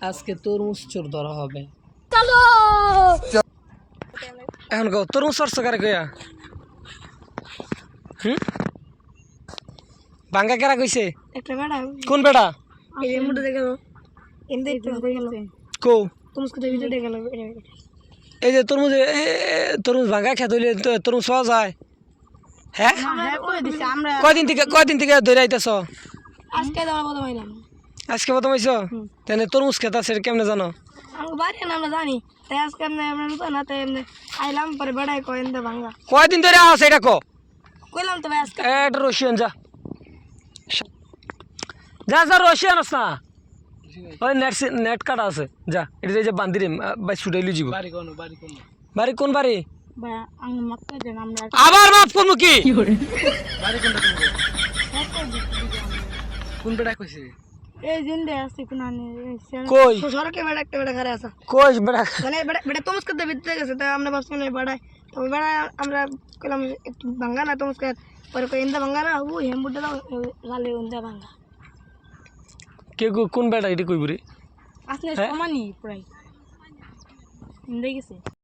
আজকে তরমুজ চোর ধরা হবে। চলো এখন কো তরমুজ চোর কারে কইয়া বাঙ্গা কেরা কইছে? একটা বেড়া কোন বেটা? এই মুড়ে দেখে গেল এন্ডে একটু হয়ে গেল কো তরমুজ কত ভিতরে দেখে গেল এই যে তরমুজ তরমুজ ভাঙ্গা খেতে হইলে তরমুজ পাওয়া যায়? হ্যাঁ, আমরা কয়দিন থেকে ধরে আইতেছ? আজকে দাও কথা বললাম আজকে প্রথম হইছ? তাহলে তরমুজ খেতা সেটা কেমনে জানো? আমি বাড়ি না আমরা জানি তাই আজকে আমরা তো না তাই আইলাম পরে বেড়াই কয় এন্ডে ভাঙা কয়দিন ধরে আস এটা কো? কইলাম তো ভাই আজকে এটা রশিয়ান যা যা যা রশিয়ান আস না ওই নেট কাটা আছে যা এটা যে বান্দিরে বাই ছুটাইলি যাব। বাড়ি কোন বাড়ি? ভাই আমি মাত্র দেন আমরা আবার মাফ করবো কি? বাড়ি কোনটা কোন বেটা কইছে? এই জিন্দে আছে কোন আনে কই সরকে বেড়া একটা বেড়া ঘরে আছে কই বেটা মানে বেড়া তরমুজ কত ভিতরে গেছে তাই আমরা ভাবছি না বেড়াই তো বেড়া আমরা কইলাম একটু ভাঙা না তরমুজ পরে কই এন্ডে ভাঙা না ও হেমবুটা দাও লালে এন্ডে ভাঙা কে কোন বেটা এটা কইবরি আসলে সমানই প্রায় এন্ডে গেছে।